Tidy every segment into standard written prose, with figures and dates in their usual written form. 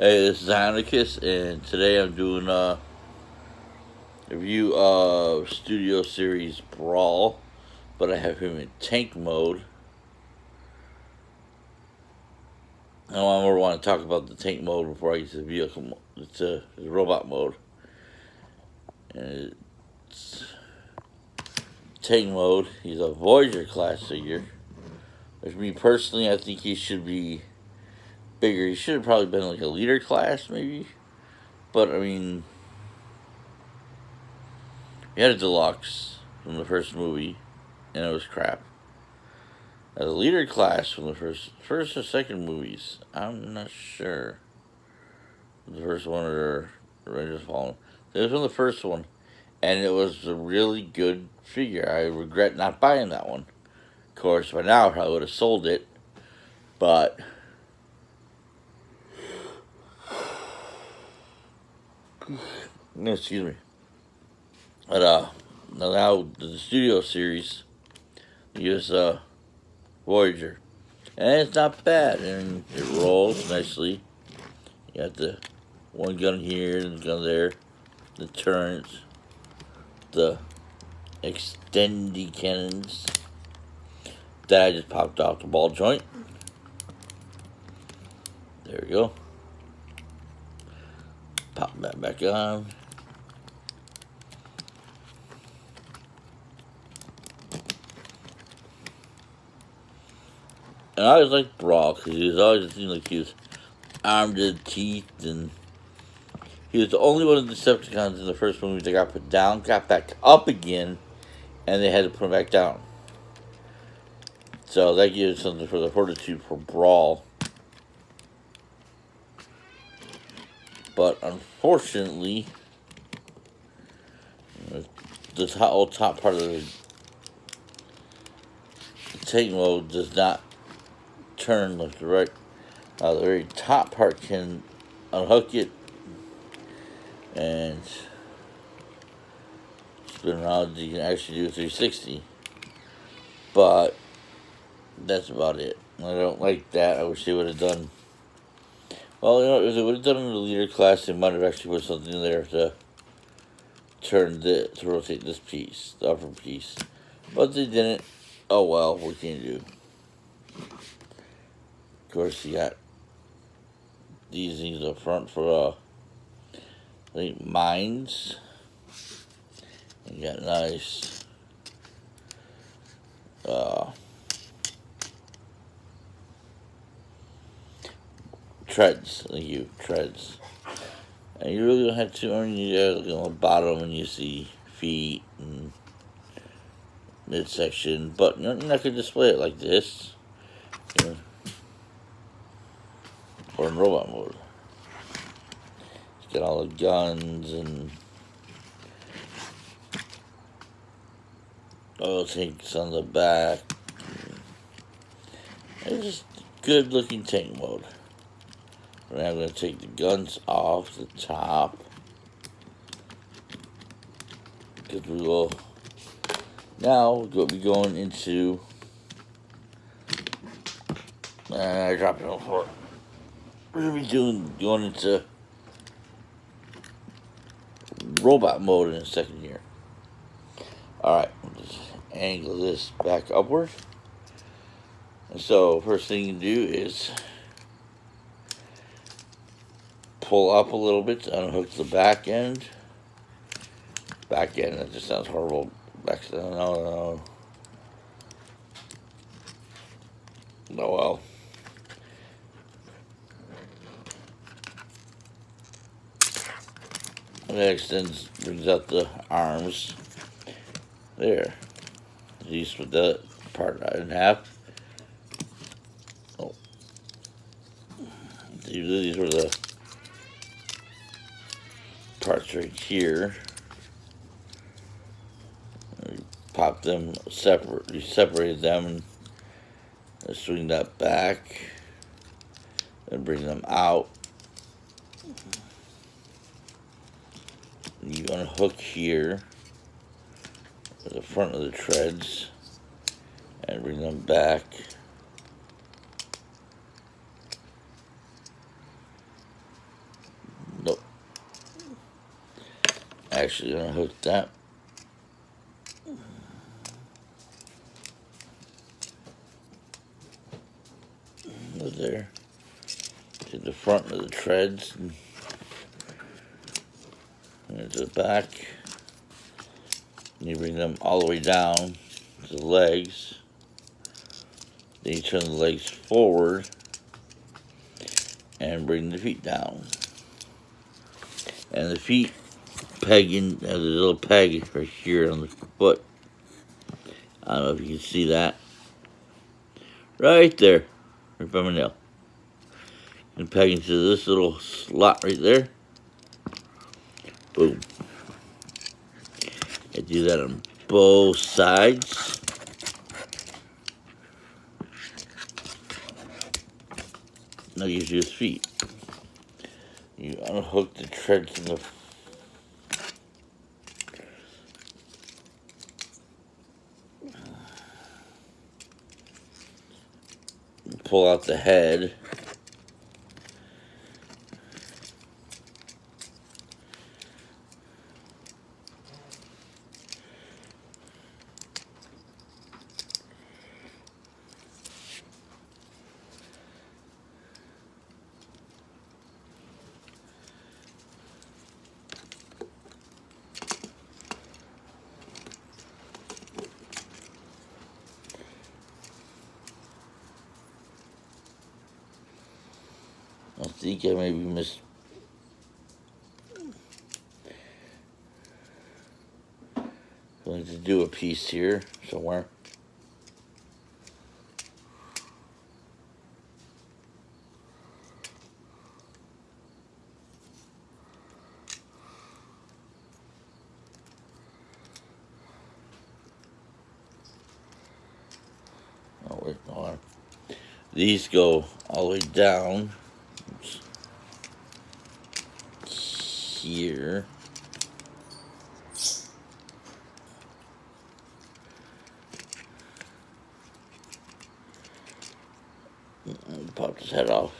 Hey, this is Ionacus, and today I'm doing a review of Studio Series Brawl, but I have him in tank mode. I want to talk about the tank mode before I get to the vehicle mode. It's a robot mode. And it's tank mode. He's a Voyager class figure. Which, me personally, I think he should be bigger. He should have probably been like a leader class, maybe. But, I mean, he had a deluxe from the first movie, and it was crap. The leader class from the first or second movies, I'm not sure. The first one or Rangers Fallen. It was from the first one, and it was a really good figure. I regret not buying that one. Of course, by now I probably would have sold it, but excuse me. But now the Studio Series use Voyager. And it's not bad, and it rolls nicely. You got the one gun here, the gun there, the turrets, the extendy cannons that I just popped off the ball joint. There we go. Pop that back on. And I always liked Brawl because he was always it seemed like he was armed to the teeth, and he was the only one of the Decepticons in the first movie that got put down, got back up again, and they had to put him back down. So that gives something for the fortitude for Brawl. But unfortunately, the top part of the tank mode does not turn left to right. The very top part can unhook it and spin around. You can actually do a 360, but that's about it. I don't like that. I wish they would have done. Well, if they would have done it in the leader class, they might have actually put something in there to to rotate this piece, the upper piece. But they didn't. Oh well, what can you do? Of course, you got these things up front for I think mines. You got nice treads. Thank you, treads. And you really don't have to. I mean, you look on the bottom and you see feet and midsection, but you're not gonna display it like this. You know, or in robot mode. It's got all the guns and oil tanks on the back. It's just good looking tank mode. Now I'm going to take the guns off the top, because we will now be going into I dropped it on the floor. We're going to be going into robot mode in a second here. Alright, just angle this back upward. And so first thing you can do is pull up a little bit to unhook the back end. Back end, that just sounds horrible. Back, no. Oh well. And that extends, brings out the arms. There. You split that part in half. Oh. These were the parts right here. You pop them separate. You separated them and swing that back and bring them out. You unhook here at the front of the treads and bring them back. actually gonna hook that. There. To the front of the treads. And there's the back. You bring them all the way down to the legs. Then you turn the legs forward and bring the feet down. And the feet pegging, there's a little peg right here on the foot. I don't know if you can see that. Right there, right by my nail. And peg into this little slot right there. Boom. I do that on both sides. Now you use your feet. You unhook the treads in the pull out the head. I think I maybe missed. Going to do a piece here somewhere. Oh wait, hold on. These go all the way down. Oops. Here. Pop his head off.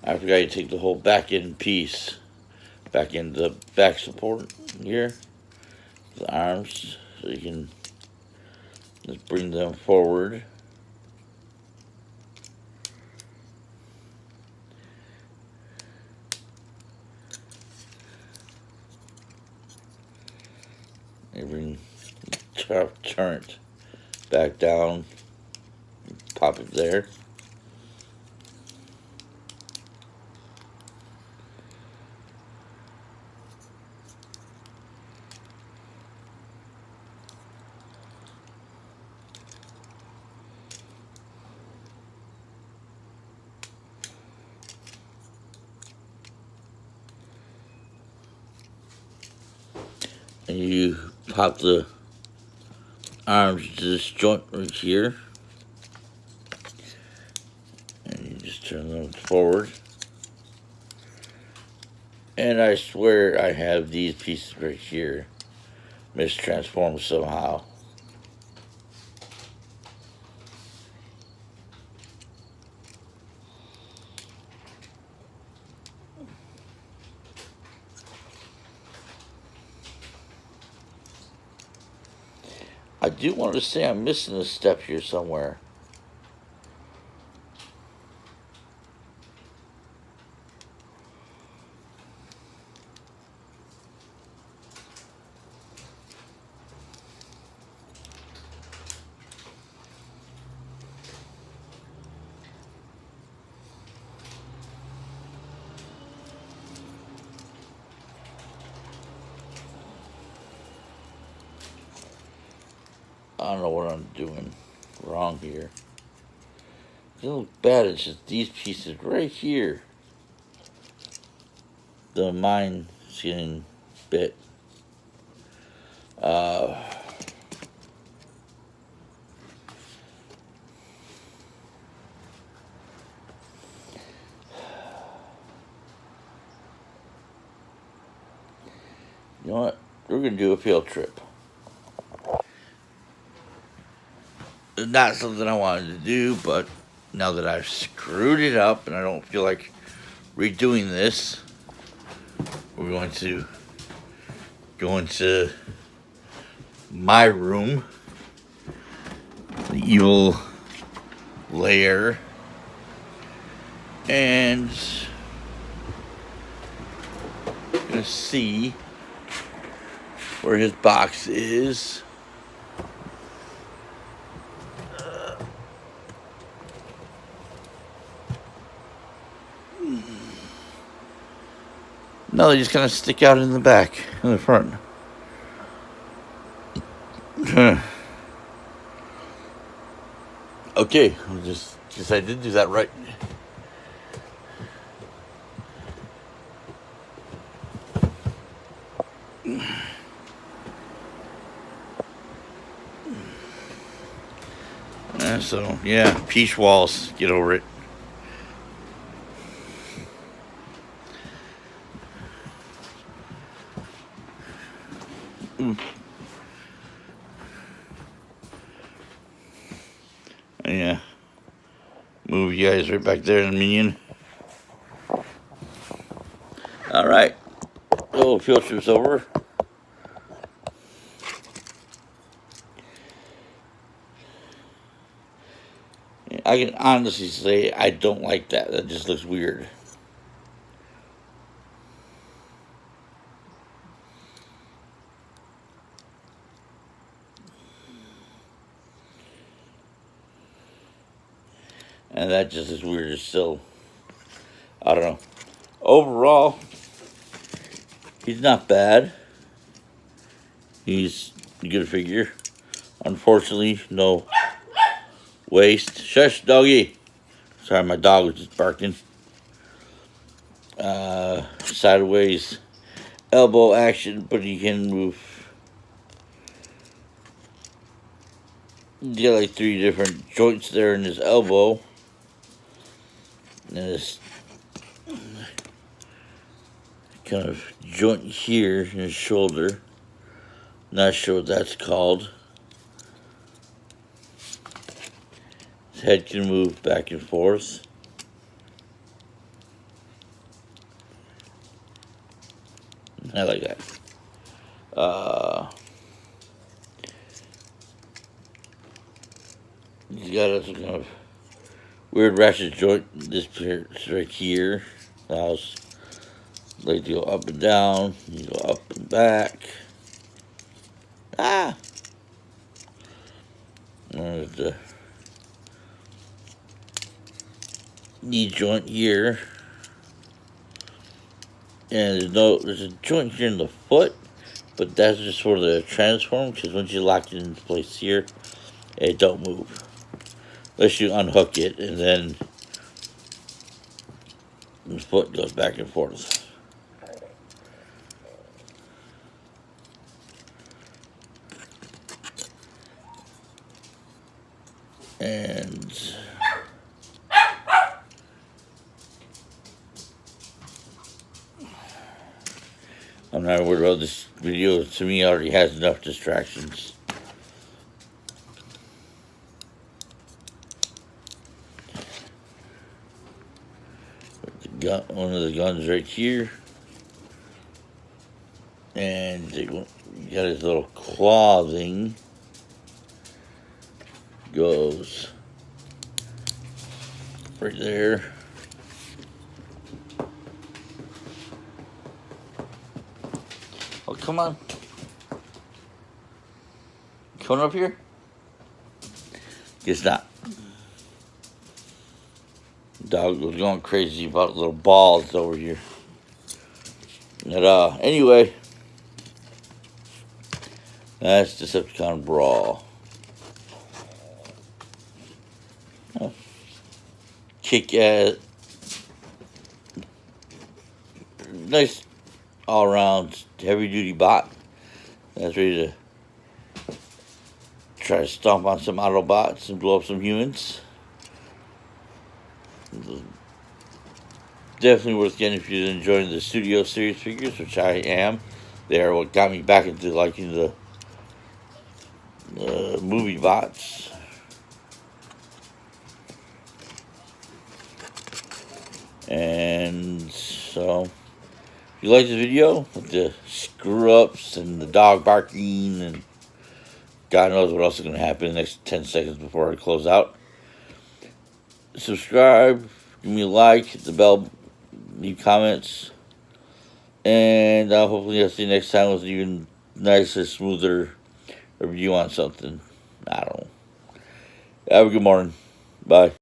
I forgot to take the whole back end piece back into the back support here, the arms, so you can just bring them forward. And bring, turn it back down, pop it there. And you pop the arms to this joint right here. And you just turn them forward. And I swear I have these pieces right here mistransformed somehow. I do want to say I'm missing a step here somewhere. I don't know what I'm doing wrong here. It doesn't look bad. It's just these pieces right here. The mine's getting bit. You know what? We're going to do a field trip. It's not something I wanted to do, but now that I've screwed it up and I don't feel like redoing this, we're going to go into my room, the evil lair, and gonna see where his box is. No, they just kind of stick out in the back, in the front. Okay, I'll just guess I did do that right. So, yeah, peach walls, get over it. Yeah. Move you guys right back there in a minion. Alright. Oh, field trip's over. I can honestly say I don't like that. That just looks weird. And that just is weird as still. I don't know. Overall, he's not bad. He's a good figure. Unfortunately, no waist. Shush, doggy. Sorry, my dog was just barking. Sideways elbow action, but he can move. He's got like 3 different joints there in his elbow. And this kind of joint here in his shoulder. Not sure what that's called. His head can move back and forth. I like that. He's got a kind of weird ratchet joint. This right here allows leg to go up and down. You go up and back. Ah. There's the knee joint here. And there's a joint here in the foot, but that's just for the transform, because once you lock it into place here, it don't move. Unless you unhook it, and then the foot goes back and forth. And I'm not worried about this video. To me, already has enough distractions. Got one of the guns right here. And you got his little claw thing. Goes right there. Oh, come on. Coming up here? Guess not. Dog was going crazy about little balls over here. But, anyway, that's Decepticon Brawl. kick nice all around heavy duty bot that's ready to try to stomp on some Autobots and blow up some humans. Definitely worth getting if you're enjoying the Studio Series figures, which I am. They are what got me back into liking the movie bots. And so, if you like this video with the screw-ups and the dog barking and God knows what else is going to happen in the next 10 seconds before I close out, subscribe, give me a like, hit the bell, leave comments, and hopefully I'll see you next time with an even nicer, smoother review on something. I don't know. Have a good morning. Bye.